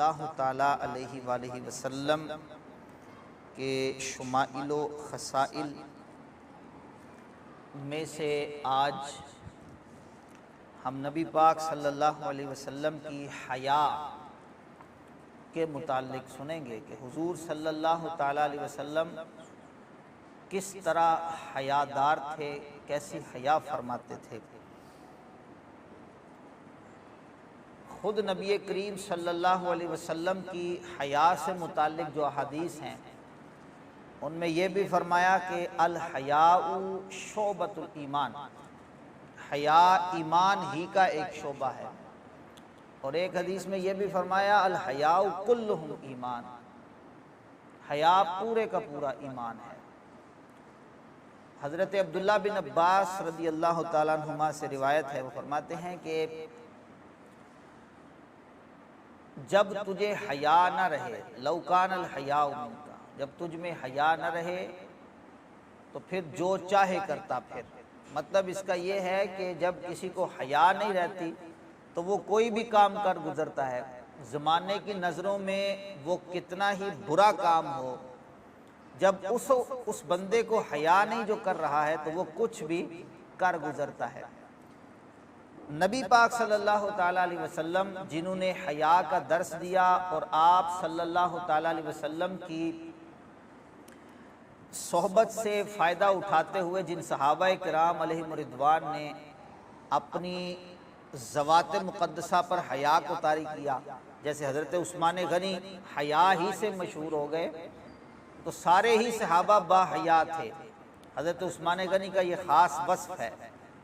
اللہ تعالیٰ علیہ وآلہ وسلم کے شمائل و خصائل میں سے آج ہم نبی پاک صلی اللہ علیہ وسلم کی حیا کے متعلق سنیں گے کہ حضور صلی اللہ تعالیٰ علیہ وسلم کس طرح حیادار تھے، کیسی حیا فرماتے تھے۔ خود نبی کریم صلی اللہ علیہ وسلم کی حیا سے متعلق جو احادیث ہیں ان میں یہ بھی فرمایا کہ الحیاء شعبۃ الایمان، حیا ایمان ہی کا ایک شعبہ ہے، اور ایک حدیث میں یہ بھی فرمایا الحیاء کلہ ایمان، حیا پورے کا پورا ایمان ہے۔ حضرت عبداللہ بن عباس رضی اللہ تعالیٰ عنہما سے روایت ہے، وہ فرماتے ہیں کہ جب تجھے حیا نہ رہے، لو کان الحیاء منک، جب تجھ میں حیا نہ رہے تو پھر جو چاہے کرتا پھر۔ مطلب اس کا یہ ہے کہ جب کسی کو حیا نہیں رہتی تو وہ کوئی بھی کام کر گزرتا ہے، زمانے کی نظروں میں وہ کتنا ہی برا کام ہو، جب اس بندے کو حیا نہیں جو کر رہا ہے تو وہ کچھ بھی کر گزرتا ہے۔ نبی پاک صلی اللہ تعالیٰ علیہ وسلم جنہوں نے حیا کا درس دیا، اور آپ صلی اللہ تعالیٰ علیہ وسلم کی صحبت سے فائدہ اٹھاتے ہوئے جن صحابہ کرام علیہم رضوان نے اپنی ذوات مقدسہ پر حیا کو طاری کیا، جیسے حضرت عثمان غنی حیا ہی سے مشہور ہو گئے، تو سارے ہی صحابہ با حیا تھے، حضرت عثمان غنی کا یہ خاص وصف ہے۔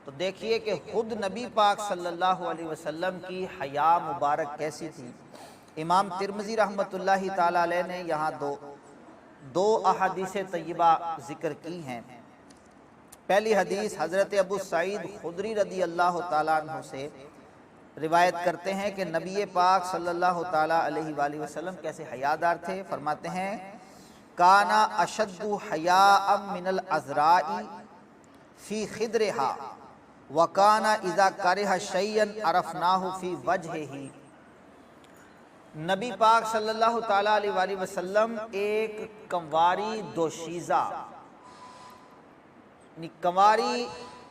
تو دیکھیے کہ خود نبی پاک صلی اللہ علیہ وسلم کی حیا مبارک کیسی تھی۔ امام ترمذی رحمۃ اللہ تعالیٰ علیہ نے یہاں دو احادیث طیبہ ذکر کی ہیں۔ پہلی حدیث حضرت ابو سعید خدری رضی اللہ تعالیٰ عنہ سے روایت کرتے ہیں کہ نبی پاک صلی اللہ تعالیٰ علیہ وآلہ وسلم کیسے حیادار تھے۔ فرماتے ہیں کانا اشد حیاء من العذراء فی خدرہا وکانا اذا کرہ شیئا عرفناہ فی وجہہ۔ نبی پاک صلی اللہ تعالیٰ علیہ وآلہ وسلم ایک کنواری دوشیزہ، کنواری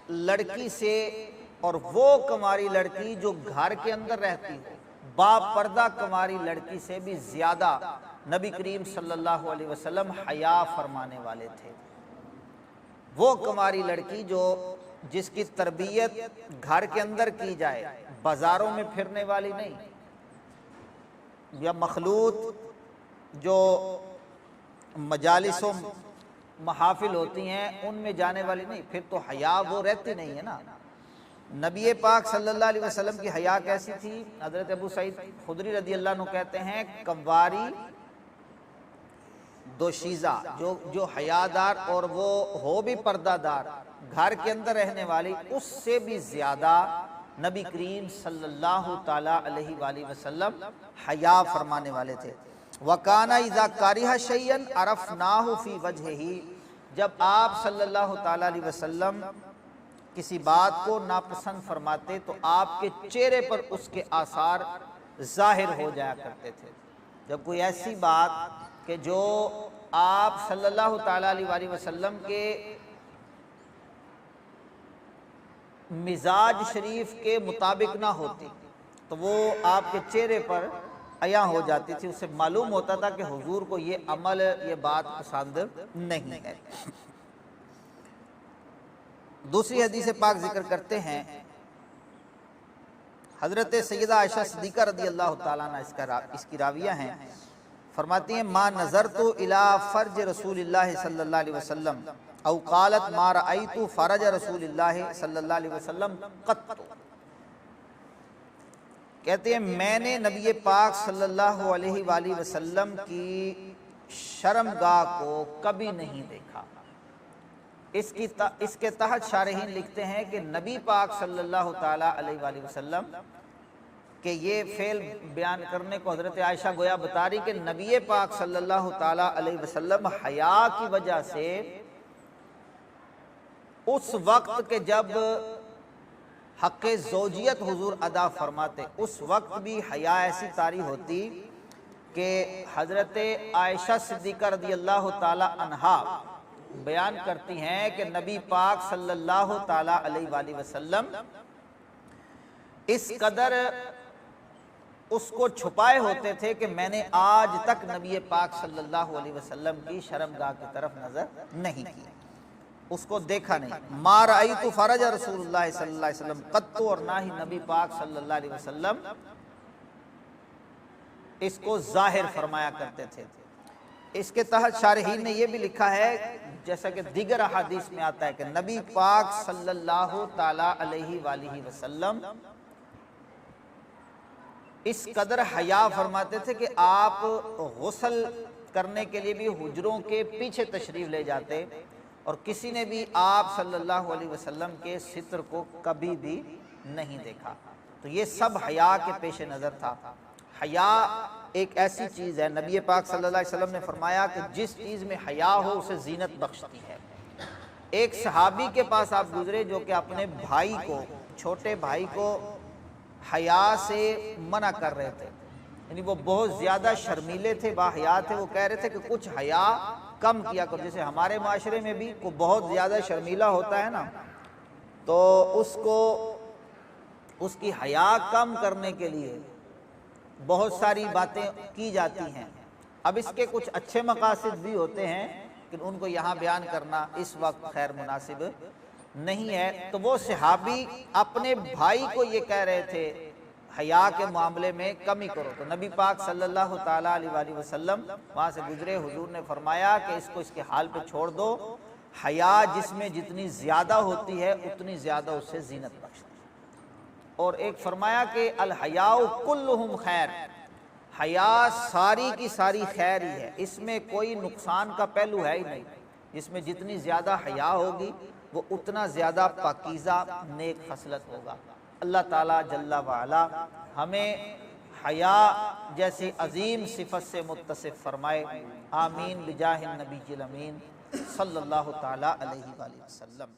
لڑکی سے، اور وہ کنواری لڑکی جو گھر کے اندر رہتی ہے با پردہ کنواری لڑکی سے بھی زیادہ نبی کریم صلی اللہ علیہ وسلم حیا فرمانے والے تھے۔ وہ کنواری لڑکی جس کی تربیت گھر کے اندر کی جائے، بازاروں میں پھرنے والی نہیں، یا مخلوط جو مجالس و محافل ہوتی ہیں ان میں جانے والی نہیں، پھر تو حیا وہ رہتی نہیں ہے نا۔ نبی پاک صلی اللہ علیہ وسلم کی حیا کیسی تھی؟ حضرت ابو سعید خدری رضی اللہ عنہ کہتے ہیں کنواری دوشیزہ جو حیادار اور وہ ہو بھی پردہ دار، گھر کے اندر رہنے والی، اس سے بھی زیادہ نبی کریم صلی اللہ تعالیٰ علیہ وآلہ وسلم حیا فرمانے والے تھے۔ وَكَانَ إِذَا كَرِهَ شَيْئًا عَرَفْنَاهُ فِي وَجْهِهِ، جب آپ صلی اللہ تعالیٰ علیہ وسلم کسی بات کو ناپسند فرماتے تو آپ کے چہرے پر اس کے آثار ظاہر ہو جایا کرتے تھے۔ جب کوئی ایسی بات کہ جو آپ صلی اللہ تعالیٰ علیہ وآلہ وسلم کے مزاج شریف کے مطابق نہ ہوتی تو وہ آپ کے چہرے پر عیاں ہو جاتی تھی، اس سے معلوم ہوتا تھا کہ حضور کو یہ عمل، یہ بات پسند نہیں ہے۔ دوسری حدیث پاک ذکر کرتے ہیں، حضرت سیدہ عائشہ صدیقہ رضی اللہ تعالیٰ عنہ اس کی راویہ ہیں، فرماتی ہیں ما نظرت الی فرج رسول اللہ صلی اللہ علیہ وسلم او قالت ما رأیت فرج رسول اللہ صلی اللہ علیہ وسلم قط، کہتے ہیں میں نے نبی پاک صلی اللہ علیہ وآلہ وسلم کی شرمگاہ کو کبھی نہیں دیکھا۔ اس کے تحت شارحین لکھتے ہیں کہ نبی پاک صلی اللہ تعالیٰ علیہ وآلہ وسلم کہ یہ فعل بیان کرنے کو حضرت عائشہ گویا بتا رہی کہ نبی پاک صلی اللہ تعالیٰ علیہ وسلم حیا کی وجہ سے اس وقت کہ جب حق زوجیت حضور ادا فرماتے، اس وقت بھی حیا ایسی طاری ہوتی کہ حضرت عائشہ صدیقہ رضی اللہ تعالی عنہا بیان کرتی ہیں کہ نبی پاک صلی اللہ تعالی علیہ وآلہ وسلم اس قدر اس کو چھپائے ہوتے تھے کہ میں نے آج تک نبی پاک صلی اللہ علیہ وسلم کی شرمگاہ کی طرف نظر نہیں کی، اس کو دیکھا نہیں۔ ما رأیت فرج رسول اللہ صلی اللہ علیہ وسلم قط، اور نہ ہی نبی پاک صلی اللہ علیہ وسلم اس کو ظاہر فرمایا کرتے تھے۔ اس کے تحت شارحین نے یہ بھی لکھا ہے، جیسا کہ دیگر احادیث میں آتا ہے کہ نبی پاک صلی اللہ تعالی علیہ وآلہ وسلم اس قدر حیا فرماتے تھے کہ آپ غسل کرنے کے لیے بھی حجروں کے پیچھے تشریف لے جاتے، اور کسی نے بھی آپ صلی اللہ علیہ وسلم کے ستر کو کبھی بھی نہیں دیکھا۔ تو یہ سب حیا کے پیش نظر تھا۔ حیا ایک ایسی چیز ہے، نبی پاک صلی اللہ علیہ وسلم نے فرمایا کہ جس چیز میں حیا ہو اسے زینت بخشتی ہے۔ ایک صحابی کے پاس آپ گزرے جو کہ اپنے بھائی کو، چھوٹے بھائی کو حیا سے منع کر رہے تھے، یعنی وہ بہت زیادہ شرمیلے تھے، باحیا تھے۔ وہ کہہ رہے تھے کہ کچھ حیا کم کیا کرو، جیسے ہمارے معاشرے میں بھی کوئی بہت زیادہ شرمیلا ہوتا ہے نا، تو اس کی حیا کم کرنے کے لیے بہت ساری باتیں کی جاتی ہیں۔ اب اس کے کچھ اچھے مقاصد بھی ہوتے ہیں، لیکن ان کو یہاں بیان کرنا اس وقت خیر مناسب نہیں ہے۔ تو وہ صحابی اپنے بھائی کو یہ کہہ رہے تھے حیا کے معاملے میں کمی کرو، تو نبی پاک صلی اللہ تعالیٰ علیہ وآلہ وسلم وہاں سے گزرے، حضور نے فرمایا کہ اس کو اس کے حال پہ چھوڑ دو، حیا جس میں جتنی زیادہ ہوتی ہے اتنی زیادہ اس سے زینت بخشتی ہے۔ اور ایک فرمایا کہ الحیاء کلہم خیر، حیا ساری کی ساری خیر ہی ہے، اس میں کوئی نقصان کا پہلو ہے ہی نہیں۔ جس میں جتنی زیادہ حیا ہوگی وہ اتنا زیادہ پاکیزہ نیک خصلت ہوگا۔ اللہ تعالیٰ جل وعلا ہمیں حیا جیسی عظیم صفت سے متصف فرمائے، آمین بجاہ النبی الامین صلی اللہ تعالیٰ علیہ وآلہ وسلم۔